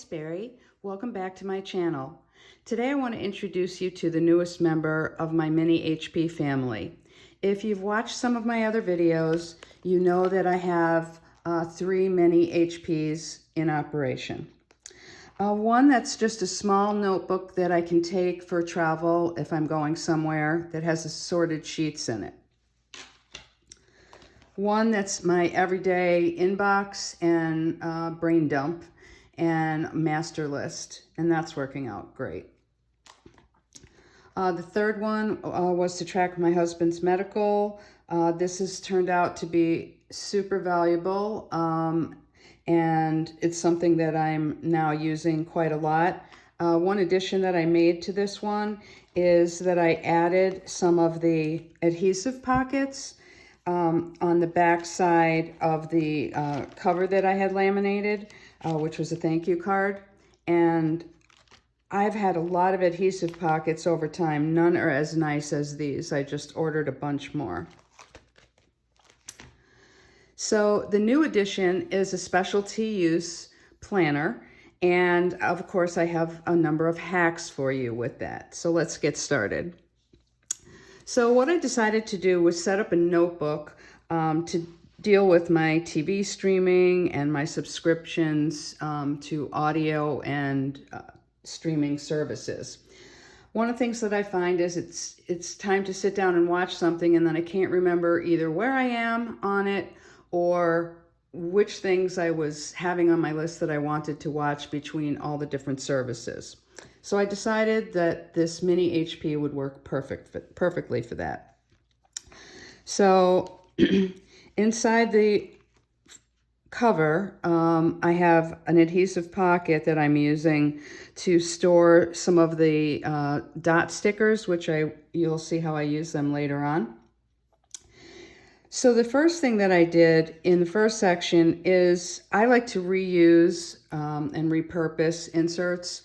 Barry. Welcome back to my channel. Today I want to introduce you to the newest member of my mini HP family. If you've watched some of my other videos, you know that I have 3 mini HPs in operation. One that's just a small notebook that I can take for travel if I'm going somewhere that has assorted sheets in it. One that's my everyday inbox and brain dump and master list, and that's working out great. The third one was to track my husband's medical. This has turned out to be super valuable, and it's something that I'm now using quite a lot. One addition that I made to this one is that I added some of the adhesive pockets on the back side of the cover that I had laminated, which was a thank you card. And I've had a lot of adhesive pockets over time. None are as nice as these. I just ordered a bunch more. So the new addition is a specialty use planner. And of course, I have a number of hacks for you with that. So let's get started. So what I decided to do was set up a notebook to deal with my TV streaming and my subscriptions to audio and streaming services. One of the things that I find is it's time to sit down and watch something, and then I can't remember either where I am on it or which things I was having on my list that I wanted to watch between all the different services. So I decided that this mini HP would work perfectly for that. So inside the cover, I have an adhesive pocket that I'm using to store some of the dot stickers, which you'll see how I use them later on. So the first thing that I did in the first section is I like to reuse and repurpose inserts.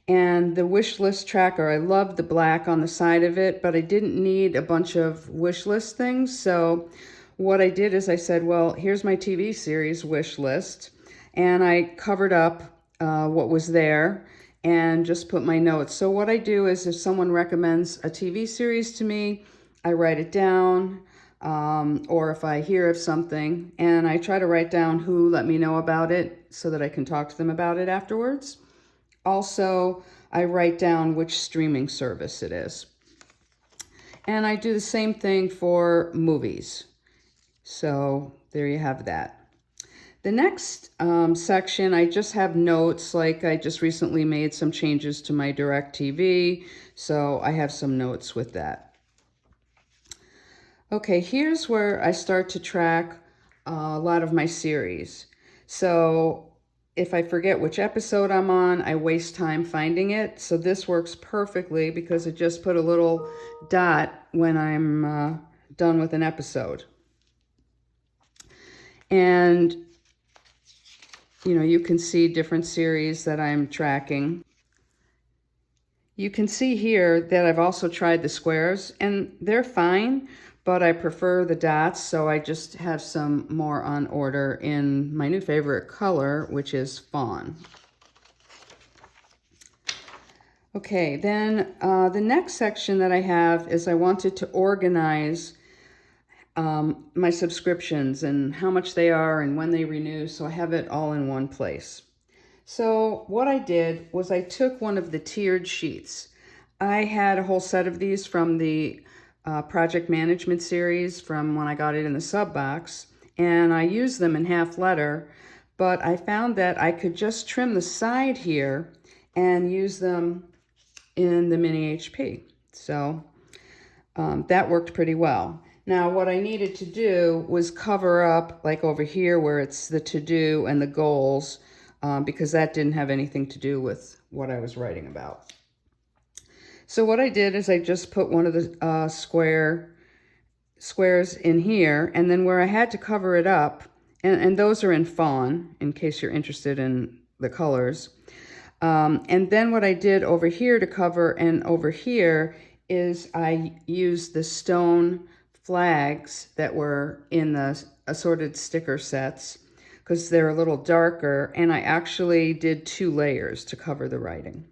And the wish list tracker, I love the black on the side of it, but I didn't need a bunch of wish list things. So what I did is I said, well, here's my TV series wish list. And I covered up what was there and just put my notes. So what I do is if someone recommends a TV series to me, I write it down. Or if I hear of something, and I try to write down who let me know about it so that I can talk to them about it afterwards. Also, I write down which streaming service it is. And I do the same thing for movies. So there you have that. The next section, I just have notes, like I just recently made some changes to my DirecTV, so I have some notes with that. Okay, here's where I start to track a lot of my series. So if I forget which episode I'm on, I waste time finding it. So this works perfectly because it just put a little dot when I'm done with an episode. And, you know, you can see different series that I'm tracking. You can see here that I've also tried the squares, and they're fine, but I prefer the dots, so I just have some more on order in my new favorite color, which is fawn. Okay, then the next section that I have is I wanted to organize my subscriptions and how much they are and when they renew, so I have it all in one place. So what I did was I took one of the tiered sheets. I had a whole set of these from the project management series from when I got it in the sub box, and I used them in half letter, but I found that I could just trim the side here and use them in the mini HP. So that worked pretty well. Now what I needed to do was cover up like over here where it's the to-do and the goals, because that didn't have anything to do with what I was writing about. So what I did is I just put one of the squares in here, and then where I had to cover it up, and those are in fawn, in case you're interested in the colors. And then what I did over here to cover and over here is I used the stone flags that were in the assorted sticker sets, because they're a little darker, and I actually did 2 layers to cover the writing.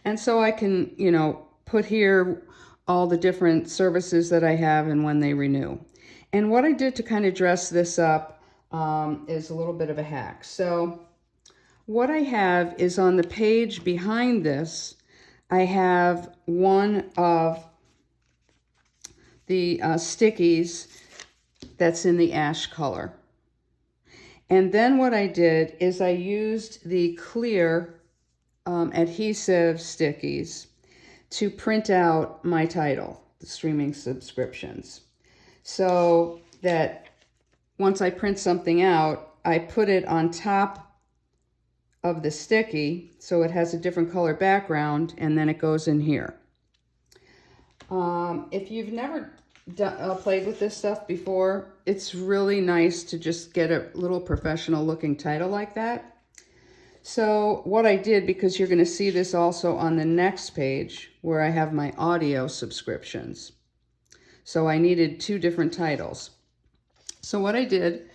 And so I can, you know, put here all the different services that I have and when they renew. And what I did to kind of dress this up is a little bit of a hack. So what I have is on the page behind this, I have one of the stickies that's in the ash color. And then what I did is I used the clear adhesive stickies to print out my title, the streaming subscriptions. So that once I print something out, I put it on top of the sticky so it has a different color background, and then it goes in here. If you've never played with this stuff before, it's really nice to just get a little professional looking title like that. So what I did, because you're going to see this also on the next page where I have my audio subscriptions. So I needed 2 different titles. So what I did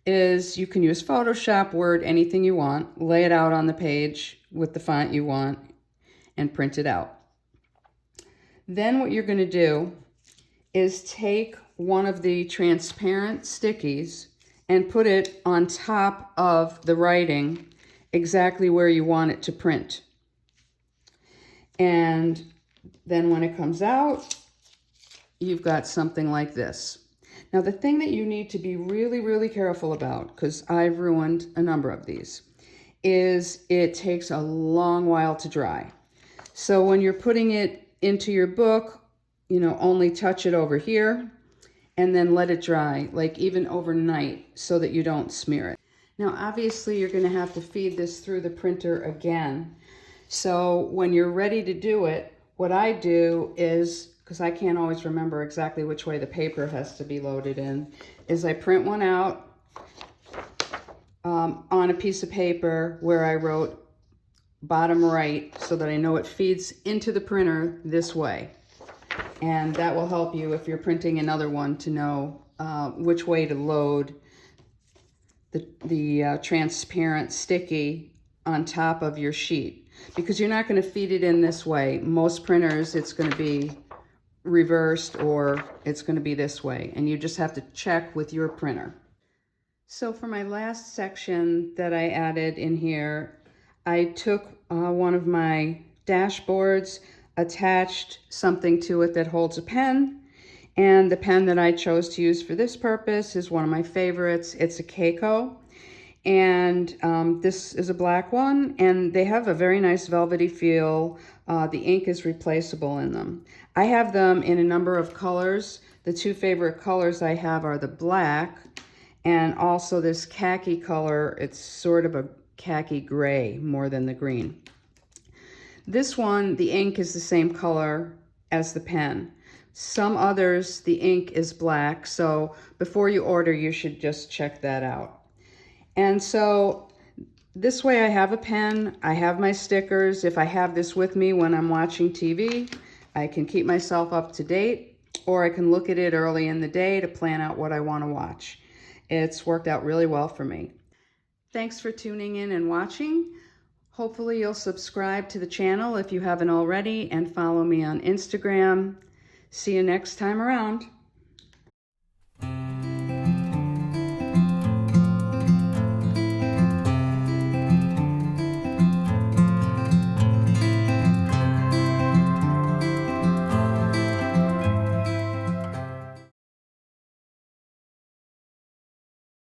is you can use Photoshop, Word, anything you want, lay it out on the page with the font you want, and print it out. Then what you're going to do is take one of the transparent stickies and put it on top of the writing exactly where you want it to print. And then when it comes out, you've got something like this. Now the thing that you need to be really, really careful about, because I've ruined a number of these, is it takes a long while to dry. So when you're putting it into your book, you know, only touch it over here and then let it dry, like even overnight, so that you don't smear it. Now obviously you're going to have to feed this through the printer again. So when you're ready to do it, what I do is, because I can't always remember exactly which way the paper has to be loaded in, is I print one out on a piece of paper where I wrote bottom right so that I know it feeds into the printer this way. And that will help you if you're printing another one to know which way to load the transparent sticky on top of your sheet. Because you're not going to feed it in this way. Most printers, it's going to be reversed or it's going to be this way. And you just have to check with your printer. So for my last section that I added in here, I took one of my dashboards, attached something to it that holds a pen, and the pen that I chose to use for this purpose is one of my favorites. It's a Keiko, and this is a black one, and they have a very nice velvety feel. The ink is replaceable in them. I have them in a number of colors. The 2 favorite colors I have are the black and also this khaki color. It's sort of a khaki gray more than the green. This one, the ink is the same color as the pen. Some others, the ink is black, so before you order, you should just check that out. And so this way I have a pen, I have my stickers. If I have this with me when I'm watching TV, I can keep myself up to date, or I can look at it early in the day to plan out what I want to watch. It's worked out really well for me. Thanks for tuning in and watching. Hopefully you'll subscribe to the channel if you haven't already, and follow me on Instagram. See you next time around.